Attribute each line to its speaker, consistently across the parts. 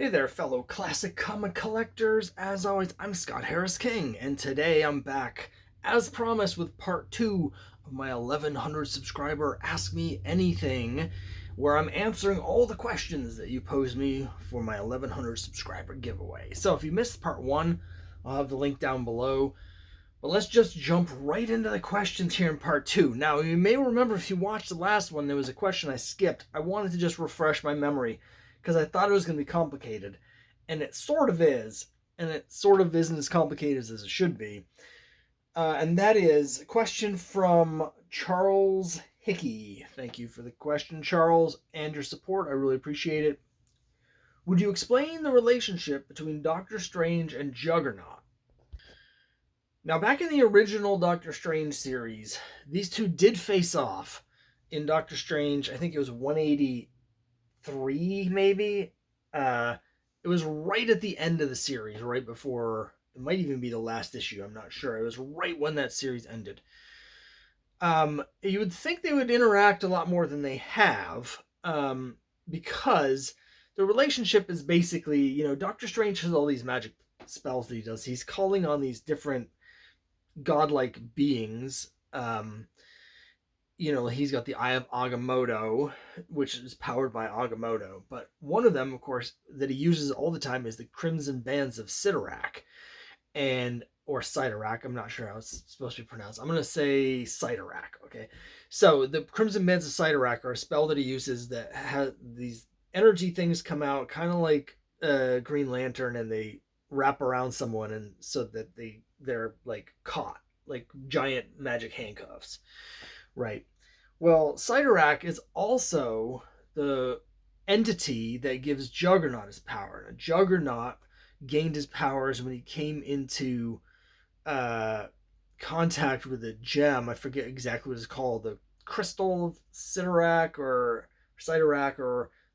Speaker 1: Hey there, fellow classic comic collectors. As always, I'm Scott Harris King, and today I'm back, as promised, with part 2 of my 1100 subscriber Ask Me Anything, where I'm answering all the questions that you posed me for my 1100 subscriber giveaway. So if you missed part 1, I'll have the link down below. But let's just jump right into the questions here in part 2. Now, you may remember if you watched the last one, there was a question I skipped. I wanted to just refresh my memory because I thought it was going to be complicated. And it sort of is. And it sort of isn't as complicated as it should be. And that is a question from Charles Hickey. Thank you for the question, Charles, and your support. I really appreciate it. Would you explain the relationship between Doctor Strange and Juggernaut? Now, back in the original Doctor Strange series, these two did face off in Doctor Strange. I think it was 183, maybe. It was right at the end of the series, right before, it might even be the last issue, I'm not sure. It was right when that series ended. You would think they would interact a lot more than they have, because the relationship is basically, Doctor Strange has all these magic spells that he does. He's calling on these different godlike beings. He's got the Eye of Agamotto, which is powered by Agamotto. But one of them, of course, that he uses all the time is the Crimson Bands of Sidorak, or Sidorak. I'm not sure how it's supposed to be pronounced. I'm going to say Sidorak. Okay, so the Crimson Bands of Sidorak are a spell that he uses that has these energy things come out, kind of like Green Lantern, and they wrap around someone, and so that they're like caught, like giant magic handcuffs, right? Well, Sidorak is also the entity that gives Juggernaut his power. Now, Juggernaut gained his powers when he came into contact with a gem. I forget exactly what it's called, the Crystal of Sidorak or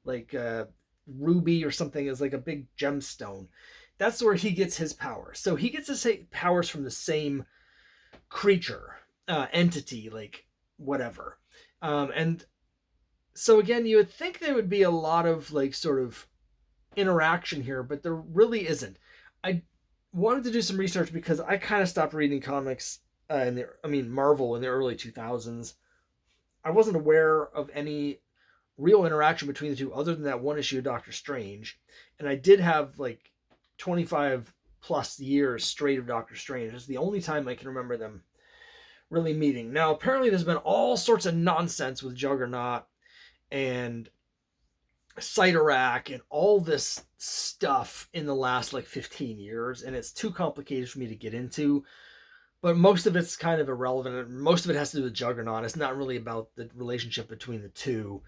Speaker 1: like ruby or something, is like a big gemstone. That's where he gets his powers. So he gets his powers from the same creature, entity, like whatever. And so again, you would think there would be a lot of like sort of interaction here, but there really isn't. I wanted to do some research because I kind of stopped reading comics Marvel in the early 2000s. I wasn't aware of any real interaction between the two other than that one issue of Doctor Strange. And I did have like 25 plus years straight of Doctor Strange. It's the only time I can remember them really meeting. Now, apparently there's been all sorts of nonsense with Juggernaut and Sidorak and all this stuff in the last like 15 years, and it's too complicated for me to get into. But most of it's kind of irrelevant. Most of it has to do with Juggernaut. It's not really about the relationship between the two.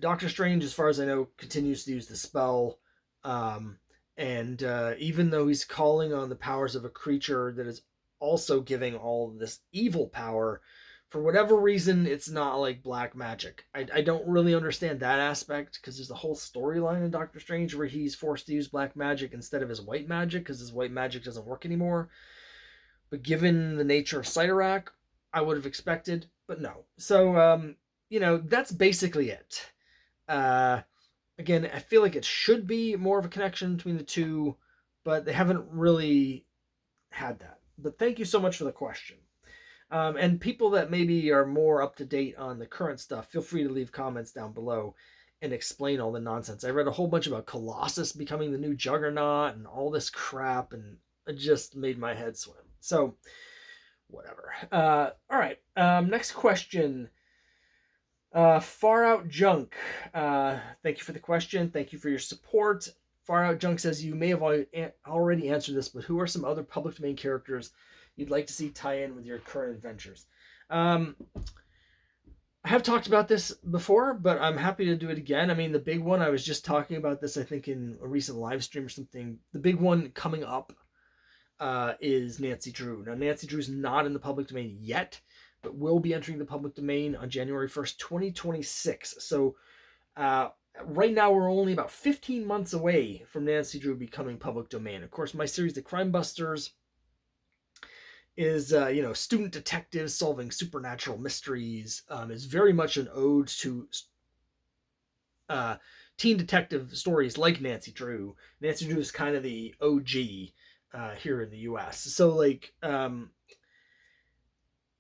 Speaker 1: Doctor Strange, as far as I know, continues to use the spell. And even though he's calling on the powers of a creature that is also giving all this evil power, for whatever reason, it's not like black magic. I don't really understand that aspect, because there's a whole storyline in Doctor Strange where he's forced to use black magic instead of his white magic, because his white magic doesn't work anymore. But given the nature of Sidorak, I would have expected, but no. So, that's basically it. Again, I feel like it should be more of a connection between the two, but they haven't really had that. But thank you so much for the question. And people that maybe are more up to date on the current stuff, feel free to leave comments down below and explain all the nonsense. I read a whole bunch about Colossus becoming the new Juggernaut and all this crap, and it just made my head swim. So, whatever. All right. Next question. Far Out Junk. Thank you for the question. Thank you for your support. Far Out Junk says, you may have already answered this, but who are some other public domain characters you'd like to see tie in with your current adventures? I have talked about this before, but I'm happy to do it again. I mean, the big one, I was just talking about this, I think, in a recent live stream or something. The big one coming up is Nancy Drew. Now, Nancy Drew's not in the public domain yet, but will be entering the public domain on January 1st, 2026. So right now we're only about 15 months away from Nancy Drew becoming public domain. Of course, my series, The Crime Busters, is student detectives solving supernatural mysteries. Is very much an ode to teen detective stories like Nancy Drew. Nancy Drew is kind of the OG here in the U.S. So like, I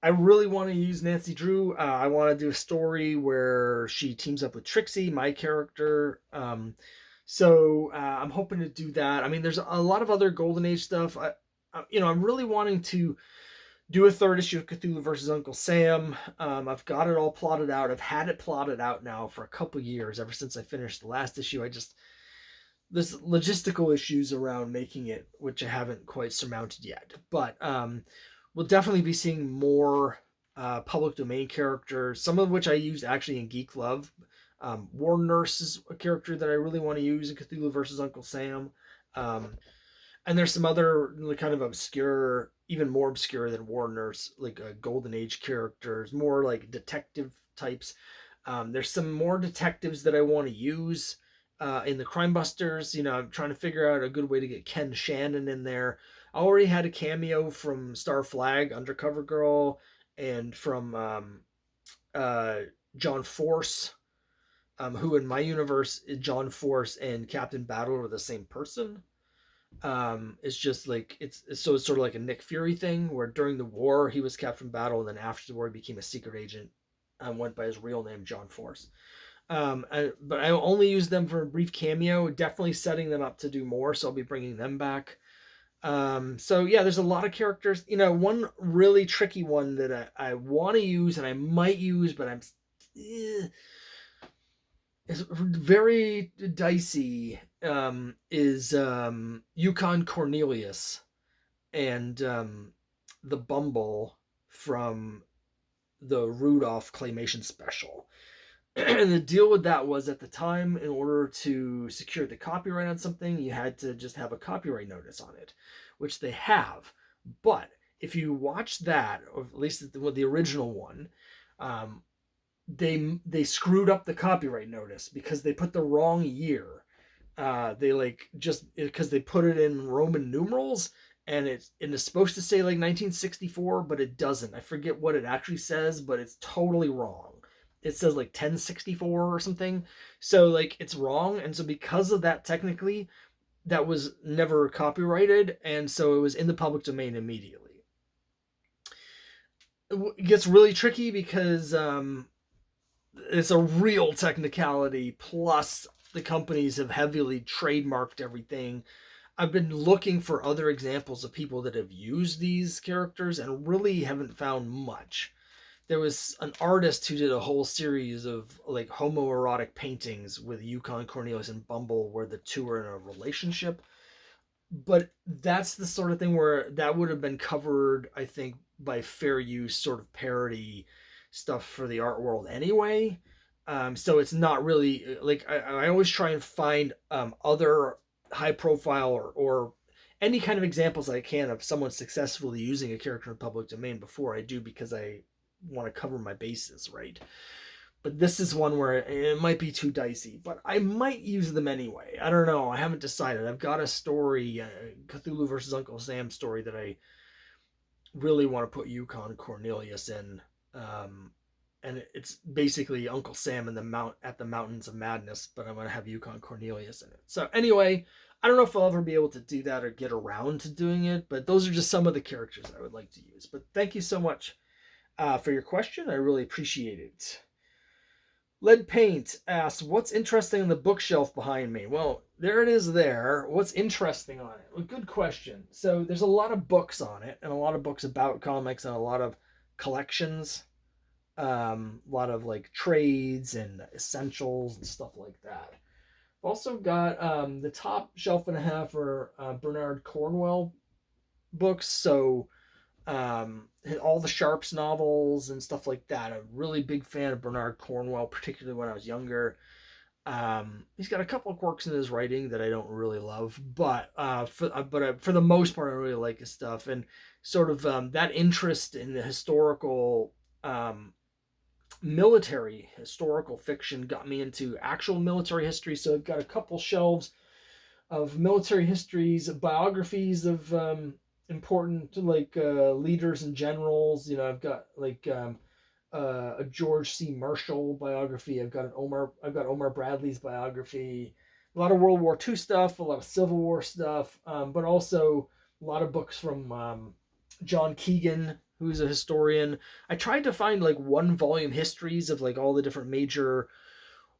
Speaker 1: really want to use Nancy Drew. I want to do a story where she teams up with Trixie, my character. I'm hoping to do that. I mean, there's a lot of other Golden Age stuff. I'm really wanting to do a third issue of Cthulhu versus Uncle Sam. I've got it all plotted out. I've had it plotted out now for a couple years, ever since I finished the last issue. There's logistical issues around making it, which I haven't quite surmounted yet. But we'll definitely be seeing more public domain characters, some of which I used actually in Geek Love. War Nurse is a character that I really want to use in Cthulhu versus Uncle Sam. And there's some other kind of obscure, even more obscure than War Nurse, like Golden Age characters, more like detective types. There's some more detectives that I want to use in the Crime Busters. I'm trying to figure out a good way to get Ken Shannon in there. I already had a cameo from Star Flag, Undercover Girl, and from John Force, who in my universe, John Force and Captain Battle are the same person. It's just like it's sort of like a Nick Fury thing, where during the war he was Captain Battle, and then after the war he became a secret agent and went by his real name, John Force. But I only use them for a brief cameo, definitely setting them up to do more, so I'll be bringing them back. There's a lot of characters. One really tricky one that I want to use and I might use, but is very dicey, is Yukon Cornelius and the Bumble from the Rudolph Claymation special. And the deal with that was, at the time, in order to secure the copyright on something, you had to just have a copyright notice on it, which they have. But if you watch that, or at least the original one, they screwed up the copyright notice because they put the wrong year. Because they put it in Roman numerals, and it's supposed to say like 1964, but it doesn't. I forget what it actually says, but it's totally wrong. It says like 1064 or something. So like it's wrong. And so because of that, technically, that was never copyrighted. And so it was in the public domain immediately. It gets really tricky because it's a real technicality. Plus, the companies have heavily trademarked everything. I've been looking for other examples of people that have used these characters and really haven't found much. There was an artist who did a whole series of like homoerotic paintings with Yukon Cornelius and Bumble, where the two are in a relationship. But that's the sort of thing where that would have been covered, I think, by fair use sort of parody stuff for the art world anyway. So it's not really like I always try and find other high profile or any kind of examples I can of someone successfully using a character in public domain before I do, because I want to cover my bases, right? But this is one where it might be too dicey, but I might use them anyway. I don't know. I haven't decided. I've got a story, Cthulhu versus Uncle Sam story, that I really want to put Yukon Cornelius in. And it's basically Uncle Sam in at the Mountains of Madness, but I'm going to have Yukon Cornelius in it. So anyway, I don't know if I'll ever be able to do that or get around to doing it, but those are just some of the characters I would like to use. But thank you so much for your question. I really appreciate it. Lead Paint asks, what's interesting on the bookshelf behind me? Well, there it is there. What's interesting on it? Well, good question. So there's a lot of books on it, and a lot of books about comics, and a lot of collections. A lot of like trades and essentials and stuff like that. I've also got the top shelf and a half are Bernard Cornwell books. So all the Sharps novels and stuff like that. I'm a really big fan of Bernard Cornwell, particularly when I was younger. He's got a couple of quirks in his writing that I don't really love, but for the most part, I really like his stuff. And sort of that interest in the historical, military historical fiction got me into actual military history. So I've got a couple shelves of military histories, biographies of important leaders and generals. I've got like a George C. Marshall biography. I've got Omar Bradley's biography. A lot of World War II stuff, a lot of Civil War stuff, but also a lot of books from John Keegan, who's a historian. I tried to find like one volume histories of like all the different major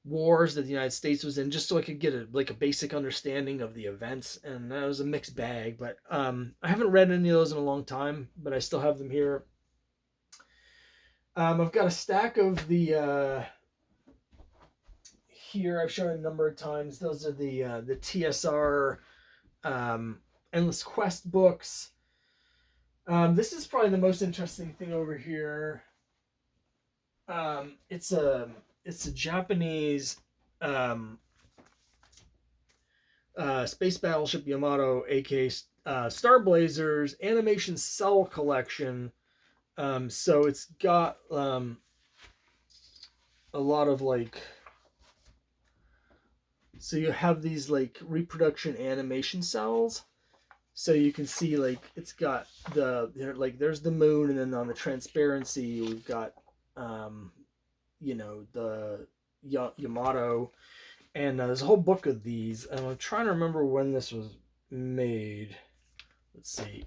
Speaker 1: wars that the United States was in, just so I could get a basic understanding of the events, and that was a mixed bag. But I haven't read any of those in a long time, but I still have them here. I've got a stack of the here. I've shown it a number of times. Those are the TSR Endless Quest books. This is probably the most interesting thing over here. It's a Japanese Space Battleship Yamato, aka Star Blazers animation cell collection. So it's got a lot of like, so you have these like reproduction animation cells. So you can see like it's got there's the moon, and then on the transparency we've got the Yamato, and there's a whole book of these, and I'm trying to remember when this was made. Let's see.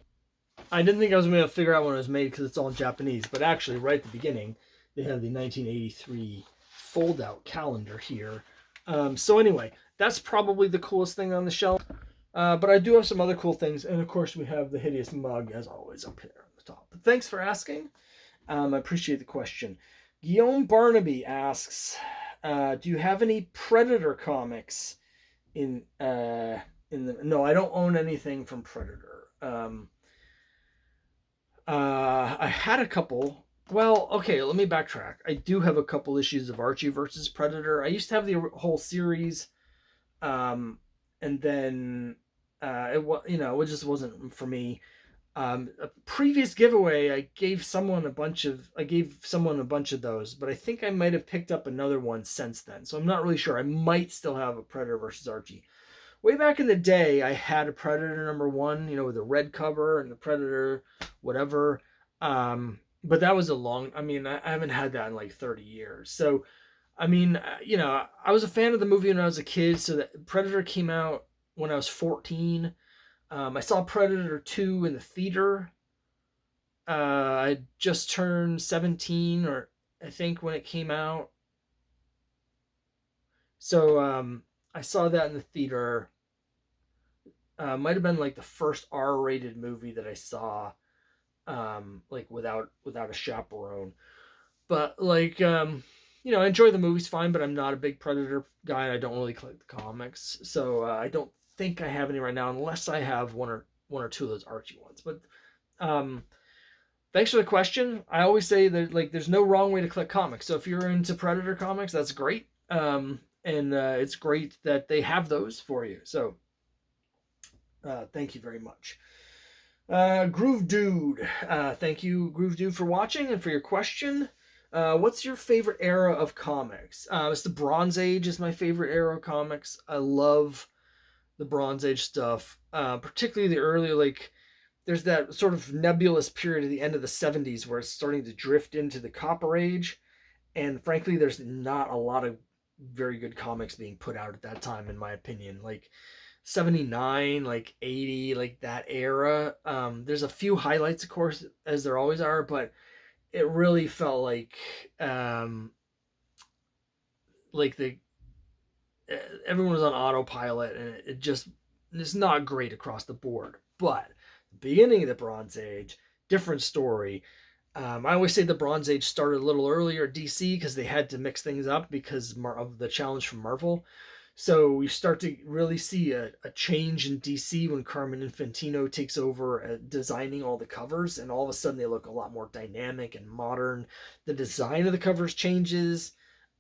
Speaker 1: I didn't think I was going to be able to figure out when it was made because it's all in Japanese, but actually right at the beginning they have the 1983 fold-out calendar here. So anyway, that's probably the coolest thing on the shelf. But I do have some other cool things, and of course we have the hideous mug as always up here on the top. But thanks for asking. I appreciate the question. Guillaume Barnaby asks, do you have any Predator comics in the... No, I don't own anything from Predator. I had a couple. Well, okay, let me backtrack. I do have a couple issues of Archie versus Predator. I used to have the whole series, and then it just wasn't for me. A previous giveaway, I gave someone a bunch of those, but I think I might have picked up another one since then. So I'm not really sure. I might still have a Predator versus Archie. Way back in the day, I had a Predator #1, with the red cover and the Predator, whatever. But that was I haven't had that in like 30 years. So, I was a fan of the movie when I was a kid. So that Predator came out when I was 14. I saw Predator 2 in the theater. I just turned 17, or I think, when it came out. So I saw that in the theater. Might have been like the first R-rated movie that I saw, like without a chaperone. But like, I enjoy the movies fine, but I'm not a big Predator guy, and I don't really collect the comics. So I don't think I have any right now, unless I have one or two of those Archie ones. But thanks for the question. I always say that like there's no wrong way to collect comics. So if you're into Predator comics, that's great. And it's great that they have those for you. So thank you very much. Groove Dude, thank you, Groove Dude, for watching and for your question. What's your favorite era of comics? It's the Bronze Age is my favorite era of comics. I love the Bronze Age stuff, particularly the early, like, there's that sort of nebulous period at the end of the 70s where it's starting to drift into the Copper Age, and frankly, there's not a lot of very good comics being put out at that time, in my opinion. Like 79, like 80, like that era. There's a few highlights, of course, as there always are, but it really felt like everyone was on autopilot, and it's not great across the board. But the beginning of the Bronze Age, different story. I always say the Bronze Age started a little earlier at DC because they had to mix things up because of the challenge from Marvel. So we start to really see a change in DC when Carmen Infantino takes over designing all the covers, and all of a sudden they look a lot more dynamic and modern. The design of the covers changes.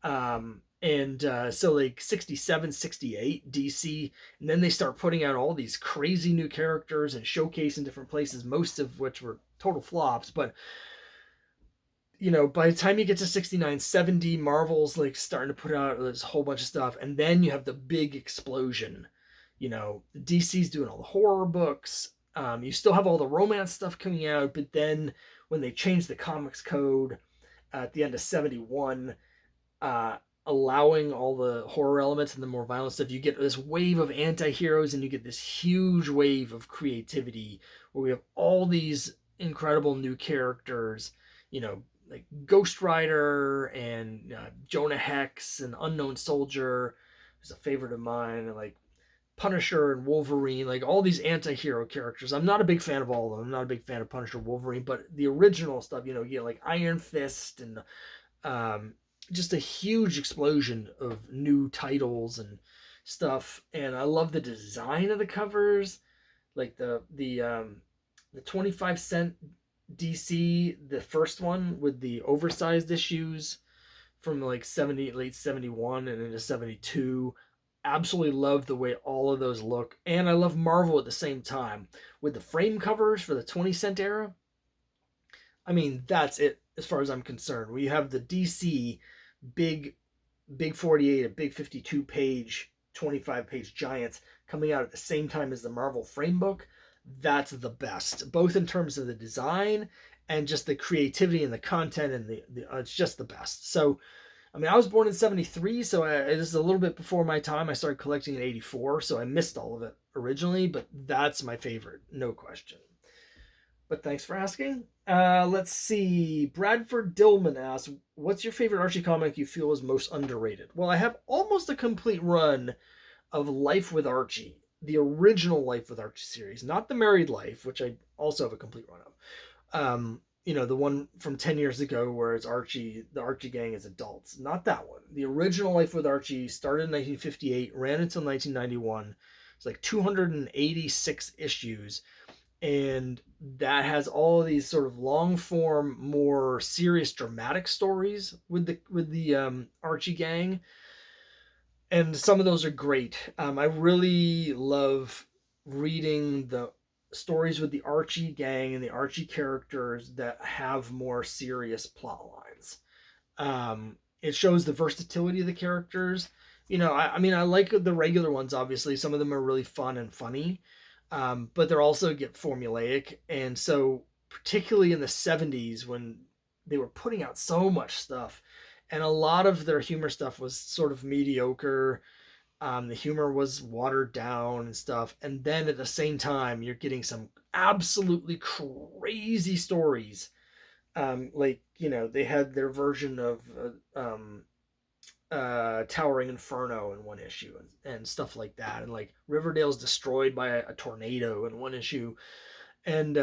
Speaker 1: So like 67, 68 DC, and then they start putting out all these crazy new characters and showcase in different places, most of which were total flops. But by the time you get to 69, 70, Marvel's like starting to put out this whole bunch of stuff, and then you have the big explosion. DC's doing all the horror books. You still have all the romance stuff coming out, but then when they change the comics code, at the end of 71, uh, allowing all the horror elements and the more violent stuff. You get this wave of anti-heroes, and you get this huge wave of creativity where we have all these incredible new characters, you know, like Ghost Rider and Jonah Hex and Unknown Soldier is a favorite of mine, and like Punisher and Wolverine, like all these anti-hero characters. I'm not a big fan of all of them. I'm not a big fan of Punisher, Wolverine, but the original stuff, you know, you get like Iron Fist and um, just a huge explosion of new titles and stuff. And I love the design of the covers, like the 25-cent DC, the first one with the oversized issues from like 70, late 71 and into 72. Absolutely love the way all of those look. And I love Marvel at the same time with the frame covers for the 20-cent era. I mean, that's it as far as I'm concerned. We have the DC big 48, a big 52 page, 25 page giants coming out at the same time as the Marvel frame book. That's the best, both in terms of the design and just the creativity and the content, and it's just the best. So, I mean, I was born in 73, so it is a little bit before my time. I started collecting in 84, so I missed all of it originally, but that's my favorite, no question. But thanks for asking. Let's see. Bradford Dillman asks, what's your favorite Archie comic you feel is most underrated? Well, I have almost a complete run of Life with Archie, the original Life with Archie series, not the Married Life, which I also have a complete run of. You know, the one from 10 years ago where it's Archie, the Archie gang as adults. Not that one. The original Life with Archie started in 1958, ran until 1991. It's like 286 issues. And that has all of these sort of long form, more serious, dramatic stories with the Archie gang, and some of those are great. I really love reading the stories with the Archie gang and the Archie characters that have more serious plot lines. It shows the versatility of the characters. You know, I mean, I like the regular ones. Obviously, some of them are really fun and funny, but they're also get formulaic. And so, particularly in the 70s when they were putting out so much stuff, and a lot of their humor stuff was sort of mediocre. The humor was watered down and stuff. And then at the same time, you're getting some absolutely crazy stories. Like, you know, they had their version of Towering Inferno in one issue, and stuff like that. And like Riverdale's destroyed by a tornado in one issue. And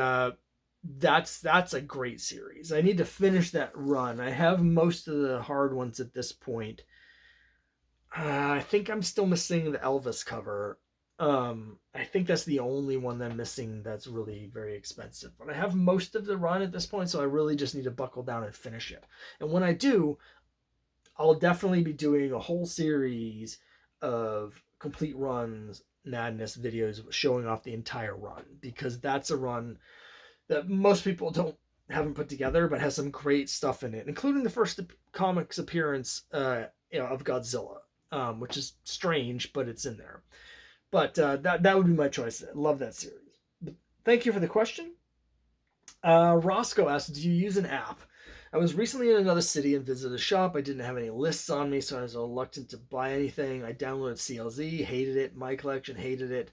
Speaker 1: that's a great series. I need to finish that run. I have most of the hard ones at this point. I think I'm still missing the Elvis cover. I think that's the only one that I'm missing that's really very expensive. But I have most of the run at this point, so I really just need to buckle down and finish it. And when I do, I'll definitely be doing a whole series of complete runs madness videos showing off the entire run, because that's a run that most people haven't put together, but has some great stuff in it, including the first comics appearance of Godzilla, which is strange, but it's in there. But that would be my choice. I love that series. But thank you for the question. Roscoe asked, do you use an app? I was recently in another city and visited a shop. I didn't have any lists on me, so I was reluctant to buy anything. I downloaded CLZ, hated it. My Collection, hated it.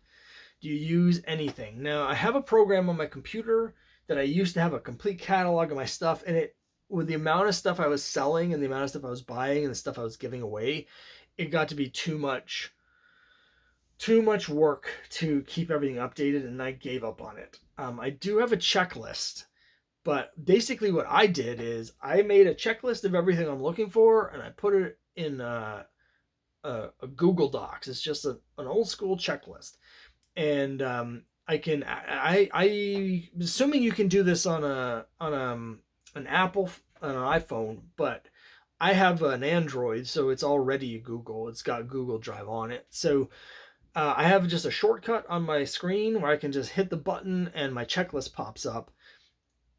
Speaker 1: Do you use anything? Now, I have a program on my computer that I used to have a complete catalog of my stuff, and it, with the amount of stuff I was selling and the amount of stuff I was buying and the stuff I was giving away, it got to be too much work to keep everything updated, and I gave up on it. I do have a checklist, but basically what I did is I made a checklist of everything I'm looking for, and I put it in a Google Docs. It's just an old school checklist. And I'm assuming you can do this on an Apple, on an iPhone, but I have an Android, so it's already Google. It's got Google Drive on it. So I have just a shortcut on my screen where I can just hit the button and my checklist pops up.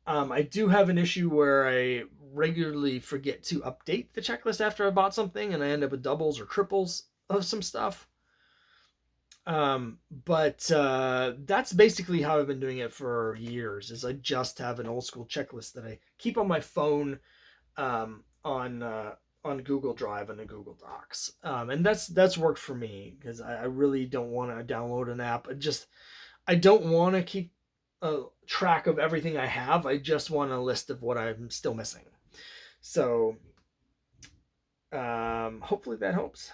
Speaker 1: I do have an issue where I regularly forget to update the checklist after I bought something, and I end up with doubles or triples of some stuff. But that's basically how I've been doing it for years, is I just have an old school checklist that I keep on my phone. on Google Drive and the Google Docs, and that's worked for me because I really don't want to download an app. I don't want to keep a track of everything I have. I just want a list of what I'm still missing. So hopefully that helps.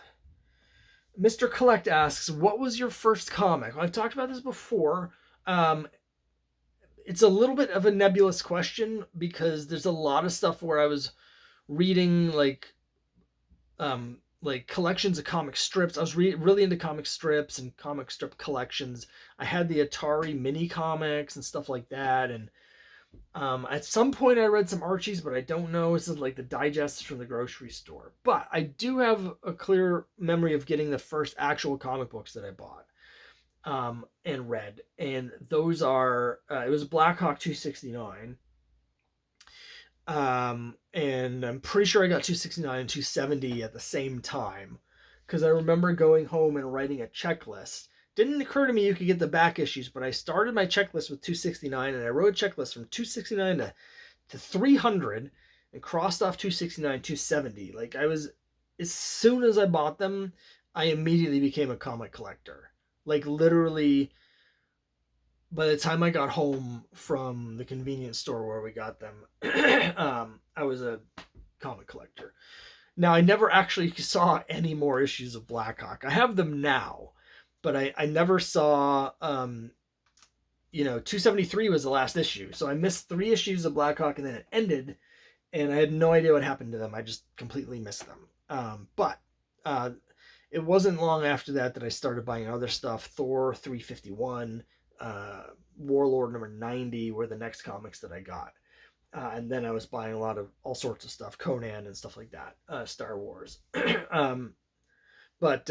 Speaker 1: Mr. Collect asks, what was your first comic? I've talked about this before. It's a little bit of a nebulous question because there's a lot of stuff where I was reading like collections of comic strips. I was really into comic strips and comic strip collections. I had the Atari mini comics and stuff like that. And at some point I read some Archies, but I don't know. This is like the digests from the grocery store. But I do have a clear memory of getting the first actual comic books that I bought and read. And those are, it was Black Hawk 269. And I'm pretty sure I got 269 and 270 at the same time because I remember going home and writing a checklist. Didn't occur to me you could get the back issues, but I started my checklist with 269 and I wrote a checklist from 269 to 300 and crossed off 269, 270. Like I was, as soon as I bought them, I immediately became a comic collector. Like literally, by the time I got home from the convenience store where we got them, I was a comic collector. Now, I never actually saw any more issues of Black Hawk. I have them now, but I never saw, 273 was the last issue. So I missed 3 issues of Black Hawk and then it ended, and I had no idea what happened to them. I just completely missed them. But it wasn't long after that I started buying other stuff. Thor 351, Warlord number 90 were the next comics that I got. And then I was buying a lot of all sorts of stuff, Conan and stuff like that, Star Wars. But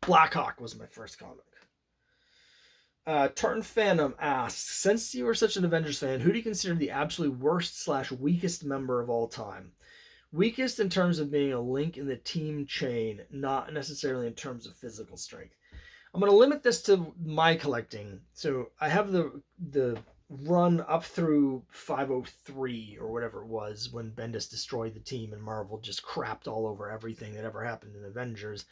Speaker 1: Black Hawk was my first comic. Tartan Phantom asks, since you are such an Avengers fan, who do you consider the absolute worst / weakest member of all time? Weakest in terms of being a link in the team chain, not necessarily in terms of physical strength. I'm going to limit this to my collecting. So I have the run up through 503 or whatever it was when Bendis destroyed the team and Marvel just crapped all over everything that ever happened in Avengers.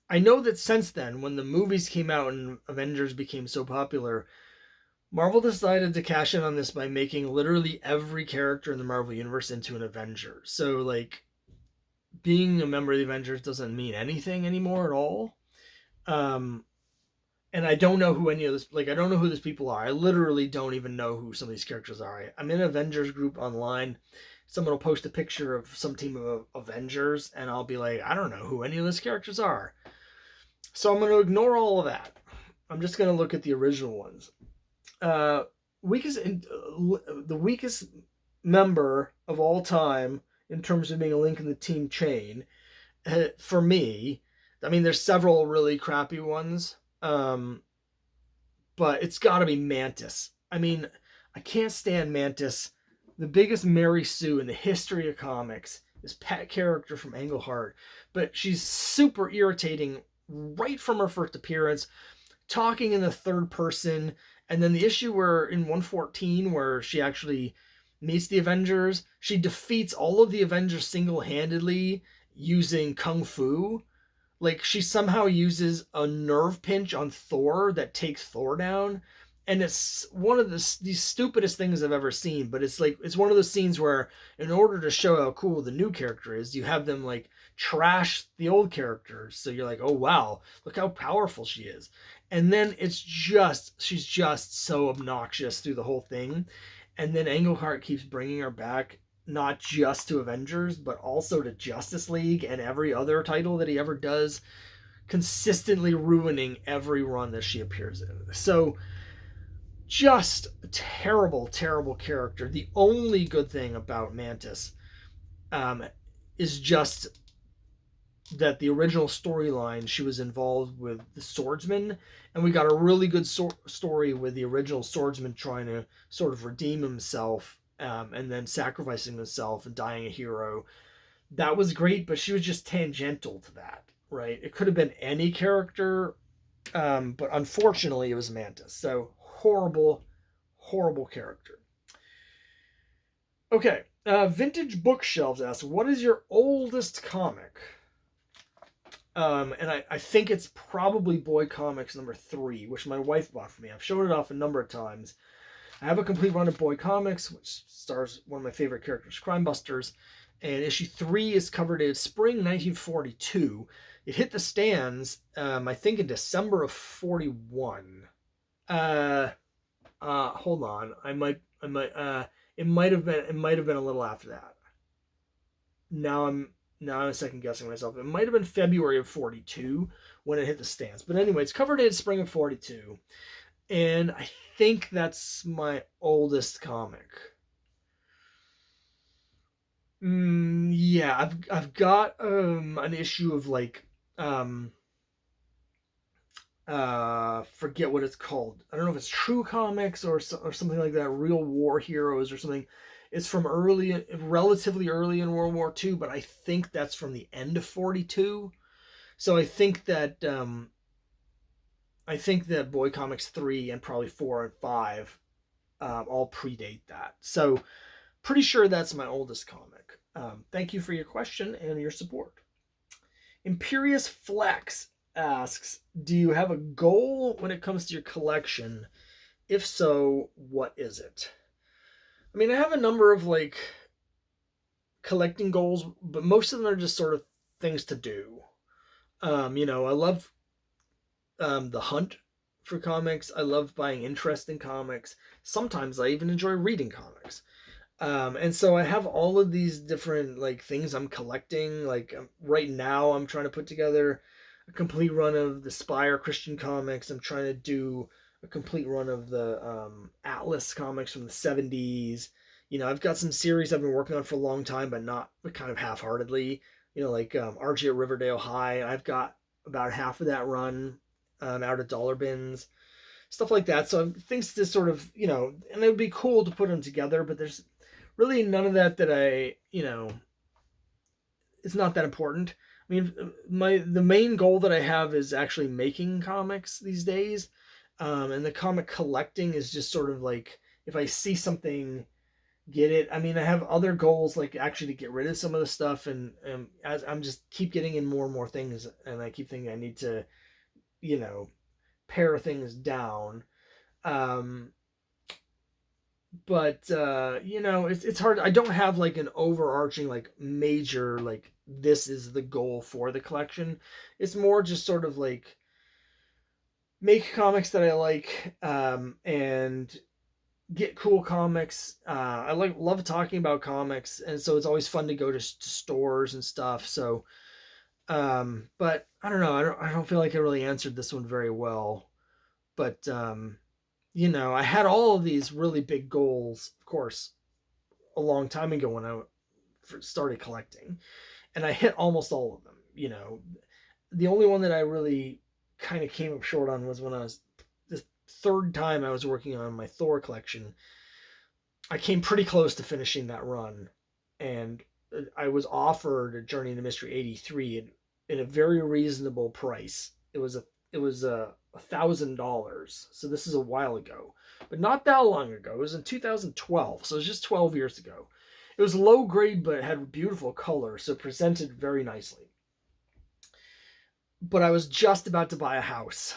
Speaker 1: I know that since then, when the movies came out and Avengers became so popular, Marvel decided to cash in on this by making literally every character in the Marvel Universe into an Avenger. So, like, being a member of the Avengers doesn't mean anything anymore at all. And I don't know who any of this, like, I don't know who these people are. I literally don't even know who some of these characters are. I'm in an Avengers group online. Someone will post a picture of some team of Avengers, and I'll be like, I don't know who any of those characters are. So I'm going to ignore all of that. I'm just going to look at the original ones. The weakest member of all time in terms of being a link in the team chain, for me, I mean, there's several really crappy ones, but it's got to be Mantis. I mean, I can't stand Mantis. The biggest Mary Sue in the history of comics, this pet character from Englehart, but she's super irritating right from her first appearance, talking in the third person. And then the issue where in 114 where she actually meets the Avengers, she defeats all of the Avengers single-handedly using Kung Fu. Like, she somehow uses a nerve pinch on Thor that takes Thor down. And it's one of the stupidest things I've ever seen. But it's like, it's one of those scenes where in order to show how cool the new character is, you have them like trash the old characters. So you're like, oh wow, look how powerful she is. And then she's just so obnoxious through the whole thing. And then Englehart keeps bringing her back, not just to Avengers, but also to Justice League and every other title that he ever does, consistently ruining every run that she appears in. So, just a terrible, terrible character. The only good thing about Mantis is just that the original storyline, she was involved with the swordsman, and we got a really good story with the original swordsman trying to sort of redeem himself and then sacrificing himself and dying a hero. That was great, but she was just tangential to that, right? It could have been any character, but unfortunately it was Mantis. So horrible, horrible character. Okay, Vintage Bookshelves asks, what is your oldest comic? And I think it's probably Boy Comics #3, which my wife bought for me. I've shown it off a number of times. I have a complete run of Boy Comics, which stars one of my favorite characters, Crime Busters. And issue 3 is covered in spring 1942. It hit the stands, I think, in December of 41. Hold on. It might have been a little after that. Now I'm second guessing myself. It might have been February of 42 when it hit the stands. But anyway, it's covered in spring of 42. And I think that's my oldest comic. Yeah, I've got an issue of like forget what it's called. I don't know if it's True Comics or something like that, Real War Heroes or something. It's from relatively early in World War II, but I think that's from the end of 42. So I think that Boy Comics 3 and probably 4 and 5 all predate that. So pretty sure that's my oldest comic. Thank you for your question and your support. Imperious Flex asks, do you have a goal when it comes to your collection? If so, what is it? I mean, I have a number of like collecting goals, but most of them are just sort of things to do. I love the hunt for comics. I love buying interesting comics. Sometimes I even enjoy reading comics. And so I have all of these different like things I'm collecting. Like right now, I'm trying to put together a complete run of the Spire Christian comics. I'm trying to do a complete run of the Atlas comics from the 70s. I've got some series I've been working on for a long time, but kind of half-heartedly. Like RG at Riverdale High. I've got about half of that run out of dollar bins, stuff like that. So things to sort of, and it would be cool to put them together, but there's really none of that it's not that important. I mean, the main goal that I have is actually making comics these days. And the comic collecting is just sort of like, if I see something, get it. I mean, I have other goals, like actually to get rid of some of the stuff. And as I'm just keep getting in more and more things, and I keep thinking I need to, pare things down. But it's hard. I don't have like an overarching like major like this is the goal for the collection. It's more just sort of like make comics that I like, and get cool comics. I love talking about comics, and so it's always fun to go to stores and stuff. So but I don't know. I don't feel like I really answered this one very well. But I had all of these really big goals, of course, a long time ago when I started collecting, and I hit almost all of them. The only one that I really kind of came up short on was when I was the third time I was working on my Thor collection. I came pretty close to finishing that run, and I was offered a Journey into Mystery 83 in a very reasonable price. It was $1,000. So this is a while ago, but not that long ago. It was in 2012, so it was just 12 years ago. It was low grade, but it had beautiful color, so presented very nicely. But I was just about to buy a house,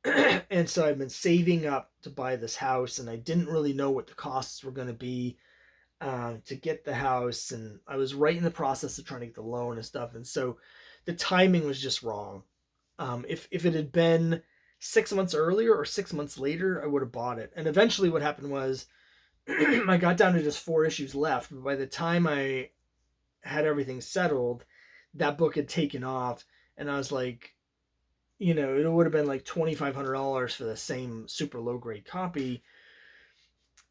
Speaker 1: and so I've been saving up to buy this house, and I didn't really know what the costs were going to be to get the house, and I was right in the process of trying to get the loan and stuff, and so the timing was just wrong. If it had been 6 months earlier or 6 months later, I would have bought it. And eventually what happened was I got down to just 4 issues left. But by the time I had everything settled, that book had taken off. And I was like, it would have been like $2,500 for the same super low grade copy.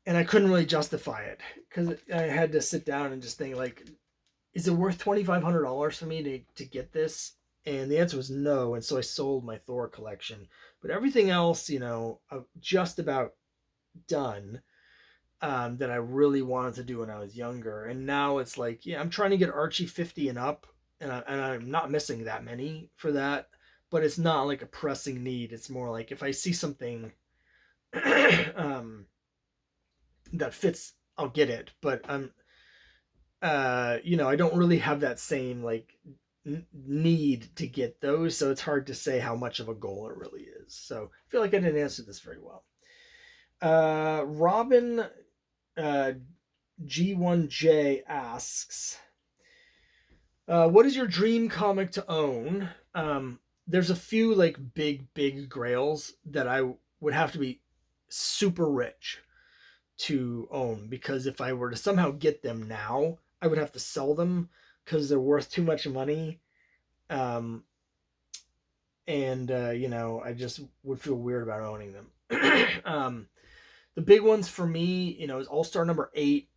Speaker 1: And I couldn't really justify it because I had to sit down and just think like, is it worth $2,500 for me to get this? And the answer was no. And so I sold my Thor collection. But everything else, just about done, that I really wanted to do when I was younger. And now it's like, yeah, I'm trying to get Archie 50 and up. And I'm not missing that many for that. But it's not like a pressing need. It's more like if I see something that fits, I'll get it. But I don't really have that same like need to get those, so it's hard to say how much of a goal it really is. So I feel like I didn't answer this very well. Robin uh, G1J asks, what is your dream comic to own? There's a few like big grails that I would have to be super rich to own, because if I were to somehow get them now, I would have to sell them because they're worth too much money. Um, and I just would feel weird about owning them. The big ones for me, is All Star number 8.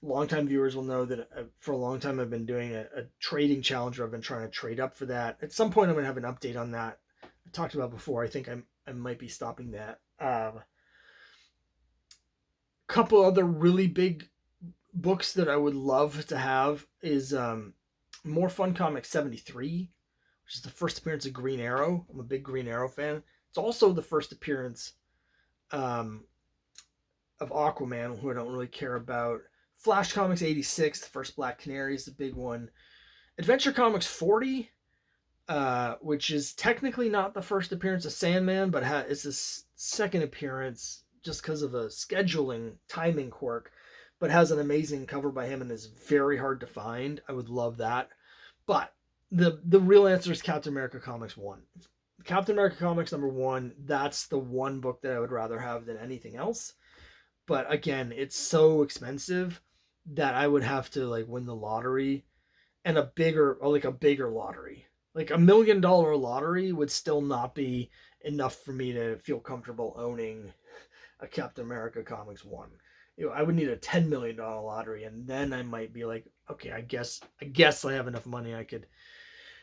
Speaker 1: Longtime viewers will know that for a long time I've been doing a trading challenge where I've been trying to trade up for that. At some point, I'm going to have an update on that. I talked about before. I think I might be stopping that. Couple other really big books that I would love to have is More Fun Comics 73, which is the first appearance of Green Arrow. I'm a big Green Arrow fan. It's also the first appearance of Aquaman, who I don't really care about. Flash Comics 86, the first Black Canary, is the big one. Adventure Comics 40, which is technically not the first appearance of Sandman, but it's his second appearance just because of a scheduling timing quirk, but has an amazing cover by him and is very hard to find. I would love that. But the real answer is Captain America Comics 1. Captain America Comics number 1, that's the one book that I would rather have than anything else. But again, it's so expensive that I would have to like win the lottery, and a bigger lottery. Like $1 million lottery would still not be enough for me to feel comfortable owning a Captain America Comics 1. I would need a $10 million lottery, and then I might be like, okay, I guess I have enough money I could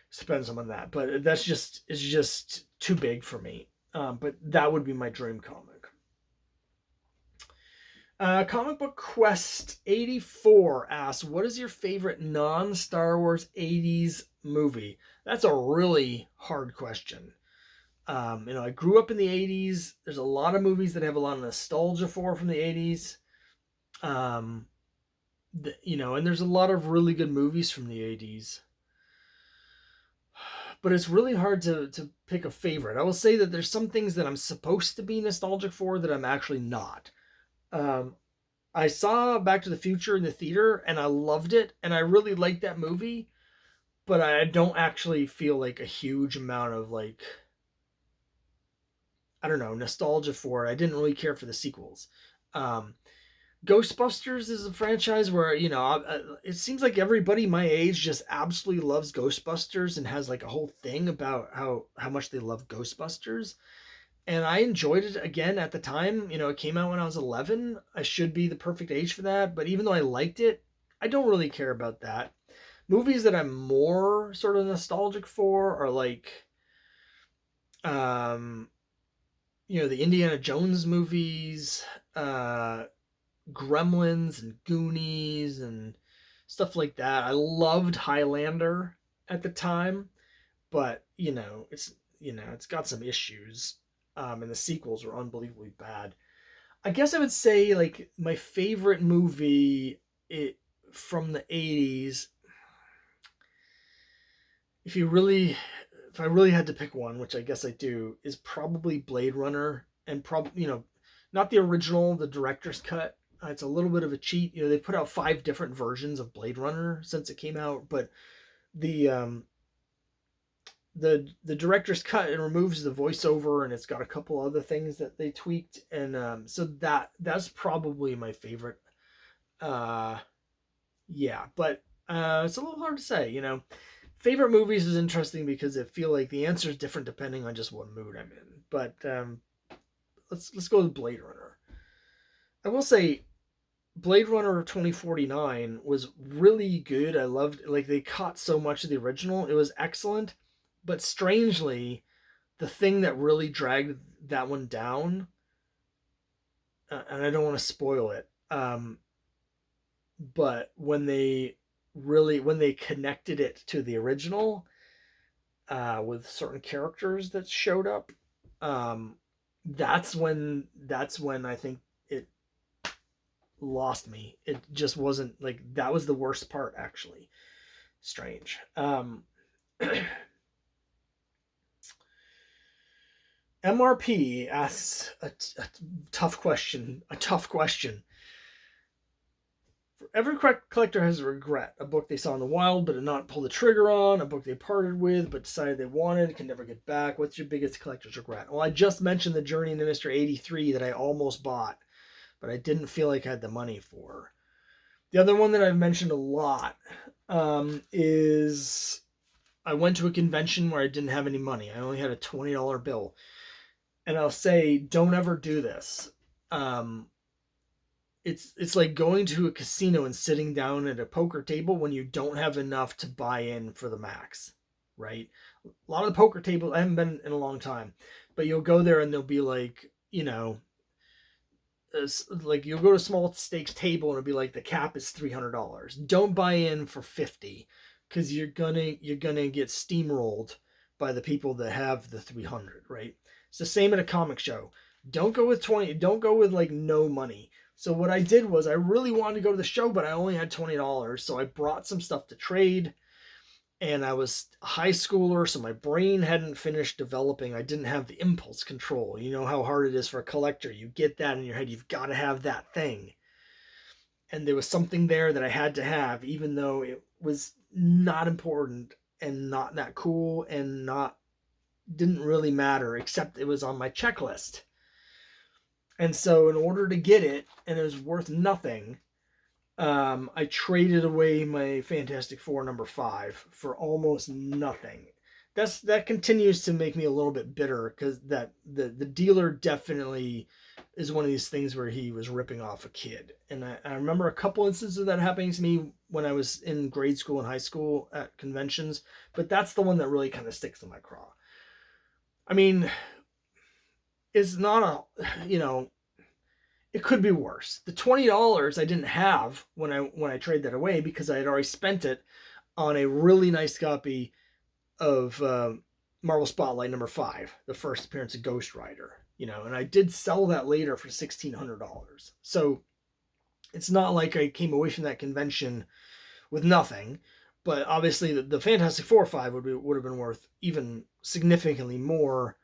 Speaker 1: spend some on that. But it's just too big for me. But that would be my dream comic. Comic Book Quest 84 asks, what is your favorite non-Star Wars 80s movie? That's a really hard question. I grew up in the 80s. There's a lot of movies that I have a lot of nostalgia from the 80s. And there's a lot of really good movies from the 80s. But it's really hard to pick a favorite. I will say that there's some things that I'm supposed to be nostalgic for that I'm actually not. I saw Back to the Future in the theater and I loved it, and I really liked that movie, but I don't actually feel like a huge amount of like, I don't know, nostalgia for it. I didn't really care for the sequels. Ghostbusters is a franchise where, it seems like everybody my age just absolutely loves Ghostbusters and has like a whole thing about how much they love Ghostbusters. And I enjoyed it again at the time. It came out when I was 11. I should be the perfect age for that. But even though I liked it, I don't really care about that. Movies that I'm more sort of nostalgic for are like, the Indiana Jones movies, Gremlins and Goonies and stuff like that. I loved Highlander at the time, but it's got some issues. And the sequels were unbelievably bad. I guess I would say like my favorite movie from the 80s, if I really had to pick one, which I guess I do, is probably Blade Runner, and not the original, the director's cut. It's a little bit of a cheat. They put out 5 different versions of Blade Runner since it came out, but the director's cut, it removes the voiceover, and it's got a couple other things that they tweaked, and so that's probably my favorite. Yeah, but it's a little hard to say. Favorite movies is interesting because I feel like the answer is different depending on just what mood I'm in. But let's go with Blade Runner. I will say Blade Runner 2049 was really good. I loved, like, they caught so much of the original. It was excellent. But strangely, the thing that really dragged that one down, and I don't want to spoil it, but when they connected it to the original, with certain characters that showed up, that's when I think it lost me. It just wasn't like, that was the worst part, actually. Strange. MRP asks a tough question. A tough question. Every collector has a regret. A book they saw in the wild but did not pull the trigger on. A book they parted with but decided they wanted, can never get back. What's your biggest collector's regret? Well, I just mentioned the Journey into Mystery 83 that I almost bought, but I didn't feel like I had the money for. The other one that I've mentioned a lot is I went to a convention where I didn't have any money. I only had a $20 bill. And I'll say, don't ever do this. It's like going to a casino and sitting down at a poker table when you don't have enough to buy in for the max, right? A lot of the poker tables, I haven't been in a long time, but you'll go there and they'll be like, like you'll go to a small stakes table and it'll be like the cap is $300. Don't buy in for 50 because you're gonna get steamrolled by the people that have the 300, right? It's the same at a comic show. Don't go with 20. Don't go with like no money. So what I did was I really wanted to go to the show, but I only had $20. So I brought some stuff to trade, and I was a high schooler, so my brain hadn't finished developing. I didn't have the impulse control. You know how hard it is for a collector. You get that in your head. You've got to have that thing. And there was something there that I had to have, even though it was not important and not that cool and didn't really matter, except it was on my checklist. And so in order to get it, and it was worth nothing, I traded away my Fantastic Four #5 for almost nothing. That continues to make me a little bit bitter, because that the dealer definitely is one of these things where he was ripping off a kid. And I remember a couple instances of that happening to me when I was in grade school and high school at conventions, but that's the one that really kind of sticks in my craw. I mean, it's not it could be worse. The $20 I didn't have when I traded that away, because I had already spent it on a really nice copy of Marvel Spotlight #5, the first appearance of Ghost Rider. And I did sell that later for $1,600. So it's not like I came away from that convention with nothing. But obviously the Fantastic Four 5 would have been worth even significantly more.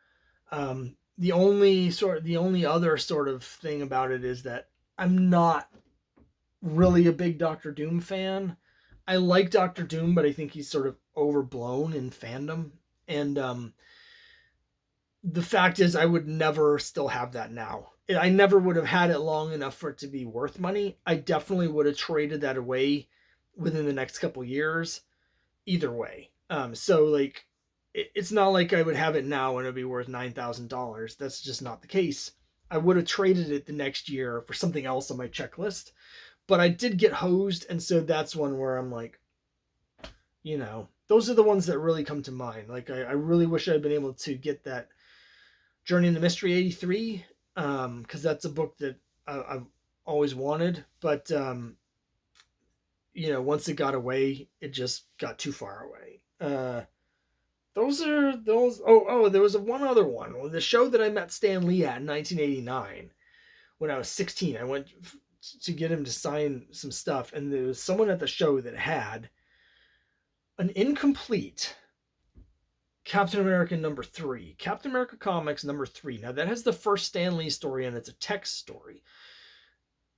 Speaker 1: The only other sort of thing about it is that I'm not really a big Doctor Doom fan. I like Doctor Doom, but I think he's sort of overblown in fandom. And the fact is, I would never still have that now. I never would have had it long enough for it to be worth money. I definitely would have traded that away within the next couple years, either way. So like, it's not like I would have it now and it'd be worth $9,000. That's just not the case. I would have traded it the next year for something else on my checklist, but I did get hosed, and so that's one where I'm like, those are the ones that really come to mind. Like, I really wish I'd been able to get that Journey into Mystery 83, because that's a book that I've always wanted, but once it got away, it just got too far away. Those. Oh, there was one other one. The show that I met Stan Lee at in 1989, when I was 16. I went to get him to sign some stuff, and there was someone at the show that had an incomplete Captain America #3, Captain America Comics #3. Now that has the first Stan Lee story, and it's a text story.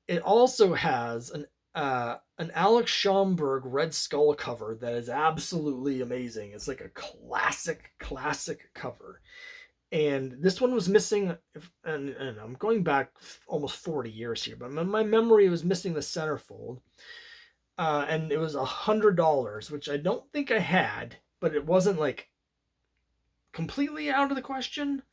Speaker 1: It also has an Alex Schomburg Red Skull cover that is absolutely amazing. It's like a classic cover. And this one was missing, and I'm going back almost 40 years here, but my memory was missing the centerfold. And it was $100, which I don't think I had, but it wasn't like completely out of the question.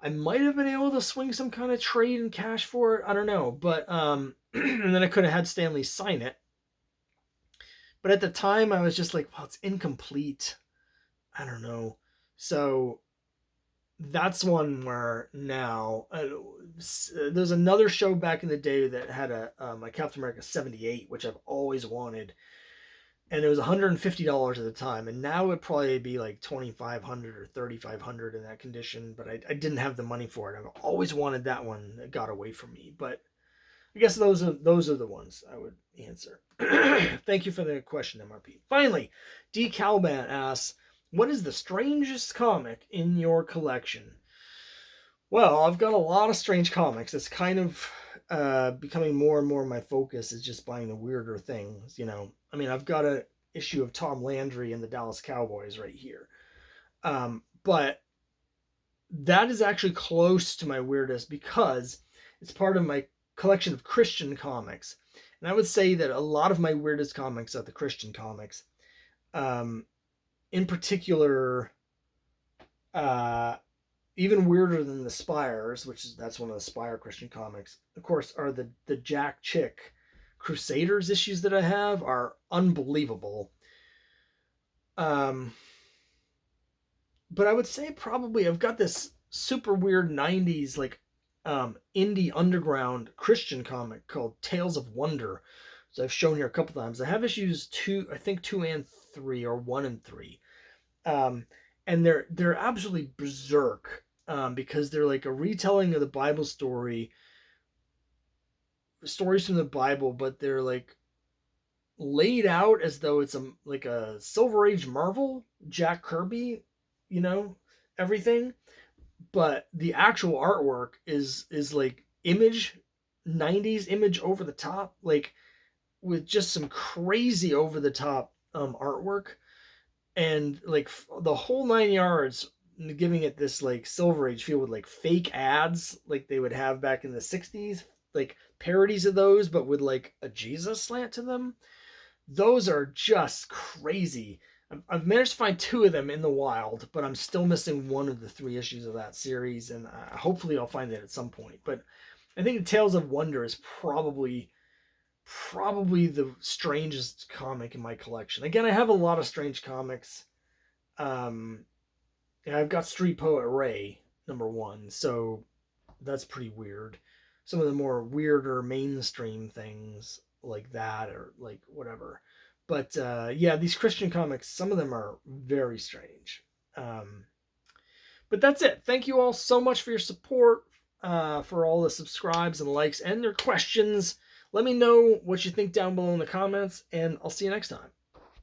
Speaker 1: I might have been able to swing some kind of trade and cash for it. I don't know. But, and then I could have had Stan Lee sign it. But at the time, I was just like, well, it's incomplete. I don't know. So that's one where now, there's another show back in the day that had a Captain America 78, which I've always wanted. And it was $150 at the time, and now it'd probably be like $2,500 or $3,500 in that condition. But I didn't have the money for it. I've always wanted that one. That got away from me. But I guess those are the ones I would answer. Thank you for the question, MRP. Finally, D. Calban asks, what is the strangest comic in your collection? Well, I've got a lot of strange comics. It's kind of becoming more and more my focus is just buying the weirder things, you know. I mean, I've got a issue of Tom Landry and the Dallas Cowboys right here. But that is actually close to my weirdest because it's part of my collection of Christian comics. And I would say that a lot of my weirdest comics are the Christian comics. In particular, even weirder than the Spires, that's one of the Spire Christian comics, of course, are the Jack Chick Crusaders issues that I have are unbelievable. But I would say probably I've got this super weird 90s like indie underground Christian comic called Tales of Wonder. So I've shown here a couple times. I have issues 2 and 3, or 1 and 3. And they're absolutely berserk because they're like a retelling of the Bible stories from the Bible, but they're like laid out as though it's like a Silver Age Marvel, Jack Kirby, you know, everything. But the actual artwork is like 90s image over the top, like with just some crazy over the top artwork, and like the whole 9 yards, giving it this like Silver Age feel with like fake ads like they would have back in the 60s, like parodies of those, but with like a Jesus slant to them. Those are just crazy. I've managed to find 2 of them in the wild, but I'm still missing 1 of the 3 issues of that series, and hopefully I'll find it at some point. But I think Tales of Wonder is probably the strangest comic in my collection. Again, I have a lot of strange comics. And I've got Street Poet Ray #1, so that's pretty weird. Some of the more weirder mainstream things like that, or like whatever. But yeah, these Christian comics, some of them are very strange. But that's it. Thank you all so much for your support, for all the subscribes and likes and your questions. Let me know what you think down below in the comments, and I'll see you next time.